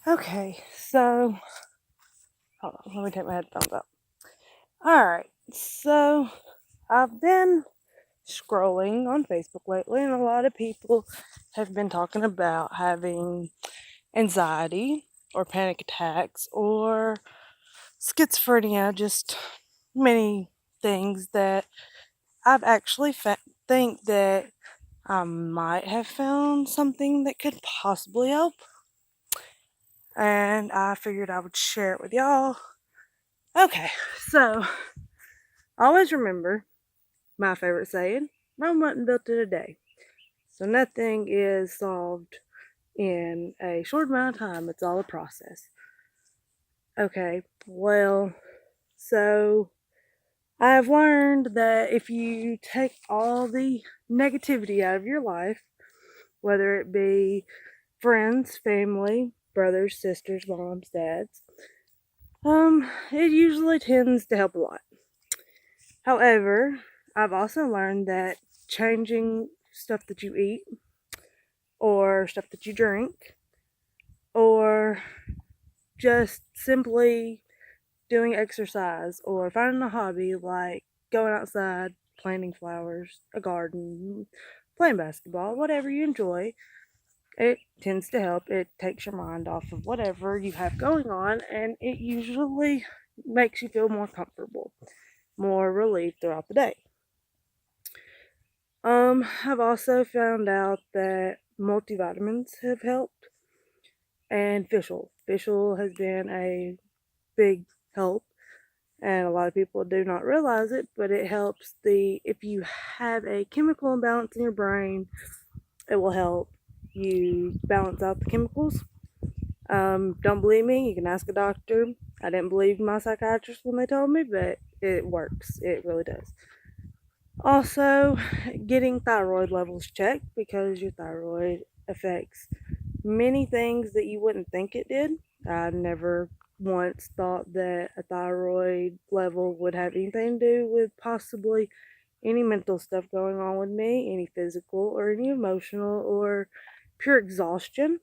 Okay, so hold on, let me take my headphones up. Alright, so I've been scrolling on Facebook lately, and a lot of people have been talking about having anxiety or panic attacks or schizophrenia, just many things that I've actually think that I might have found something that could possibly help, and I figured I would share it with y'all. Okay, so always remember my favorite saying: Rome wasn't built in a day. So nothing is solved in a short amount of time. It's all a process. Okay, well, so I've learned that if you take all the negativity out of your life, whether it be friends, family, brothers, sisters, moms, dads, it usually tends to help a lot. However, I've also learned that changing stuff that you eat or stuff that you drink or just simply doing exercise or finding a hobby like going outside, planting flowers, a garden, playing basketball, whatever you enjoy, it tends to help. It takes your mind off of whatever you have going on, and it usually makes you feel more comfortable, more relieved throughout the day. I've also found out that multivitamins have helped, and fish oil. Fish oil has been a big help, and a lot of people do not realize it, but it helps if you have a chemical imbalance in your brain, it will help you balance out the chemicals. Don't believe me? You can ask a doctor. I didn't believe my psychiatrist when they told me, but it works. It really does. Also, getting thyroid levels checked, because your thyroid affects many things that you wouldn't think it did. I never once thought that a thyroid level would have anything to do with possibly any mental stuff going on with me, any physical or any emotional or pure exhaustion.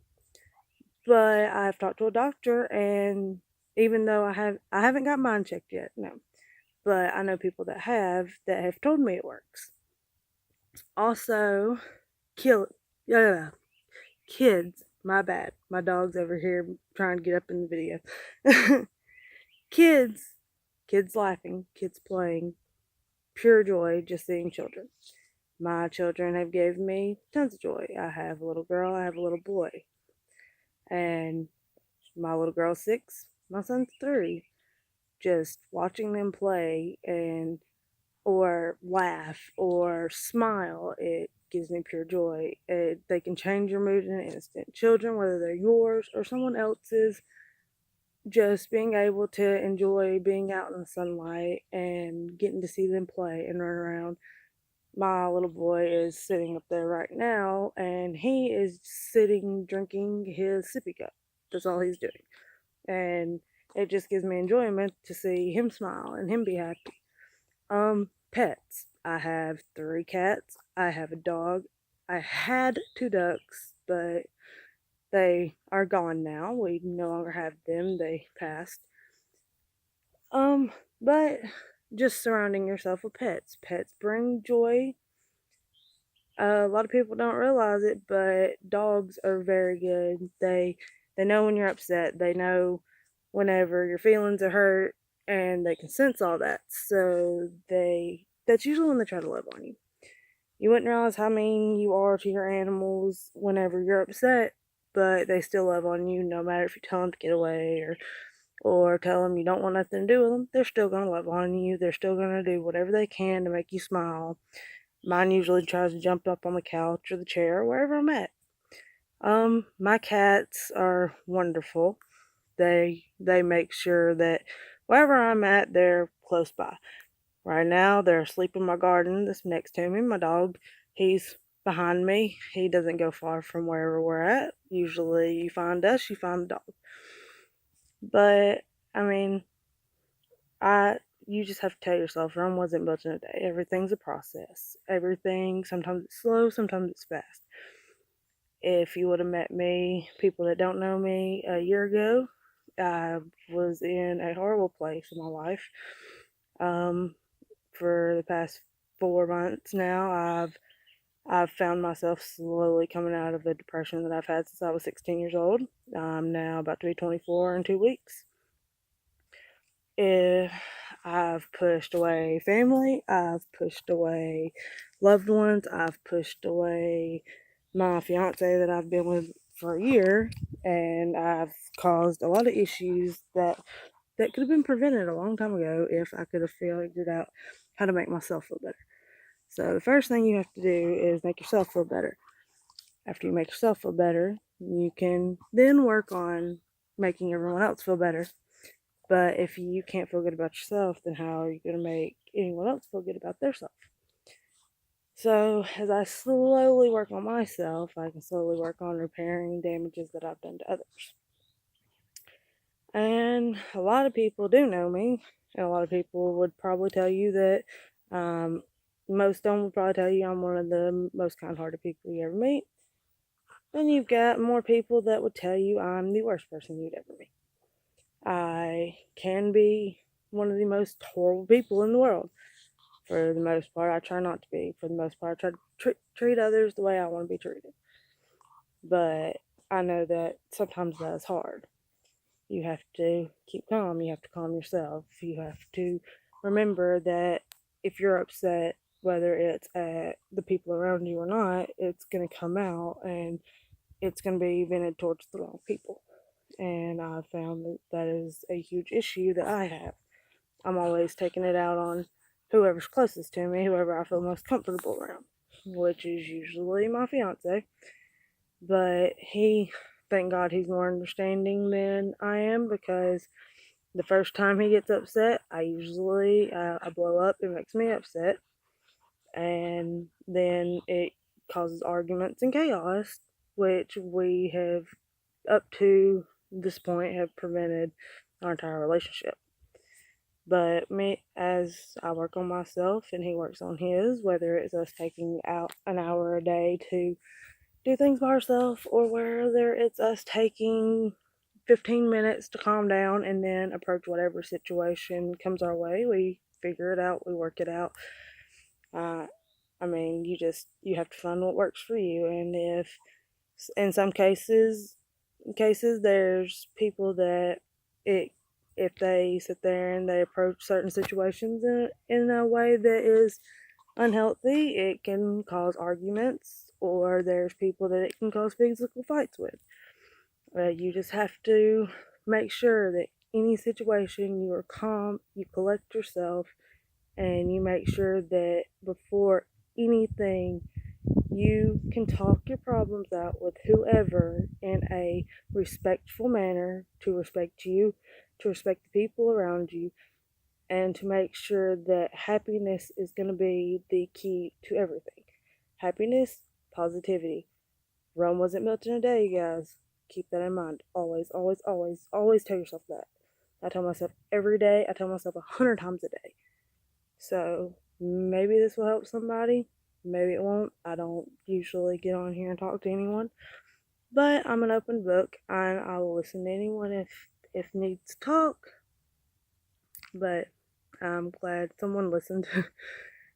But I've talked to a doctor, and even though I haven't got mine checked yet, no. But I know people that have told me it works. Also, kill yeah, kids. My bad. My dog's over here trying to get up in the video. kids, kids laughing, kids playing, pure joy just seeing children. My children have given me tons of joy. I have a little girl, I have a little boy. And my little girl's 6, my son's 3. Just watching them play and or laugh or smile, it gives me pure joy. They can change your mood in an instant. Children, whether they're yours or someone else's, just being able to enjoy being out in the sunlight and getting to see them play and run around. My little boy is sitting up there right now, and he is sitting drinking his sippy cup. That's all he's doing. And it just gives me enjoyment to see him smile and him be happy. Pets. I have 3 cats. I have a dog. I had 2 ducks, but they are gone now. We no longer have them. They passed. But just surrounding yourself with pets. Pets bring joy. A lot of people don't realize it, but dogs are very good. They know when you're upset. They know whenever your feelings are hurt, and they can sense all that. So that's usually when they try to love on you. You wouldn't realize how mean you are to your animals whenever you're upset, but they still love on you no matter if you tell them to get away or tell them you don't want nothing to do with them. They're still going to love on you. They're still going to do whatever they can to make you smile. Mine usually tries to jump up on the couch or the chair or wherever I'm at. My cats are wonderful. They make sure that wherever I'm at, they're close by. Right now, they're asleep in my garden that's next to me. My dog, he's behind me. He doesn't go far from wherever we're at. Usually, you find us, you find the dog. But I mean, I you just have to tell yourself Rome wasn't built in a day. Everything's a process. Everything, sometimes it's slow, sometimes it's fast. If you would have met me, people that don't know me, a year ago, I was in a horrible place in my life. For the past 4 months now, I've found myself slowly coming out of a depression that I've had since I was 16 years old. I'm now about to be 24 in 2 weeks. If I've pushed away family, I've pushed away loved ones, I've pushed away my fiance that I've been with for a year, and I've caused a lot of issues that could have been prevented a long time ago if I could have figured out how to make myself feel better. So the first thing you have to do is make yourself feel better. After you make yourself feel better, you can then work on making everyone else feel better. But if you can't feel good about yourself, then how are you going to make anyone else feel good about their self? So as I slowly work on myself, I can slowly work on repairing damages that I've done to others. And a lot of people do know me, and a lot of people would probably tell you that most of them would probably tell you I'm one of the most kind-hearted people you ever meet. Then you've got more people that would tell you I'm the worst person you'd ever meet. I can be one of the most horrible people in the world. For the most part, I try not to be. For the most part, I try to treat others the way I want to be treated. But I know that sometimes that's hard. You have to keep calm. You have to calm yourself. You have to remember that if you're upset, whether it's at the people around you or not, it's going to come out and it's going to be vented towards the wrong people. And I found that that is a huge issue that I have. I'm always taking it out on whoever's closest to me, whoever I feel most comfortable around, which is usually my fiance. But thank God, he's more understanding than I am, because the first time he gets upset, I blow up. It makes me upset, and then it causes arguments and chaos, which we have up to this point have prevented our entire relationship. But me, as I work on myself and he works on his, whether it's us taking out an hour a day to do things by ourselves, or whether it's us taking 15 minutes to calm down and then approach whatever situation comes our way, we figure it out, we work it out. I mean, you have to find what works for you, and if in some cases there's people that it if they sit there and they approach certain situations in a way that is unhealthy, it can cause arguments, or there's people that it can cause physical fights with. You just have to make sure that any situation you are calm, you collect yourself, and you make sure that before anything you can talk your problems out with whoever in a respectful manner, to respect you, to respect the people around you, and to make sure that happiness is going to be the key to everything. Happiness, positivity. Rome wasn't built in a day, you guys. Keep that in mind. Always, always, always, always tell yourself that. I tell myself every day. I tell myself 100 times a day. So maybe this will help somebody. Maybe it won't. I don't usually get on here and talk to anyone, but I'm an open book and I will listen to anyone if needs to talk. But I'm glad someone listened.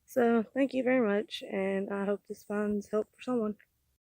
So thank you very much, and I hope this finds help for someone.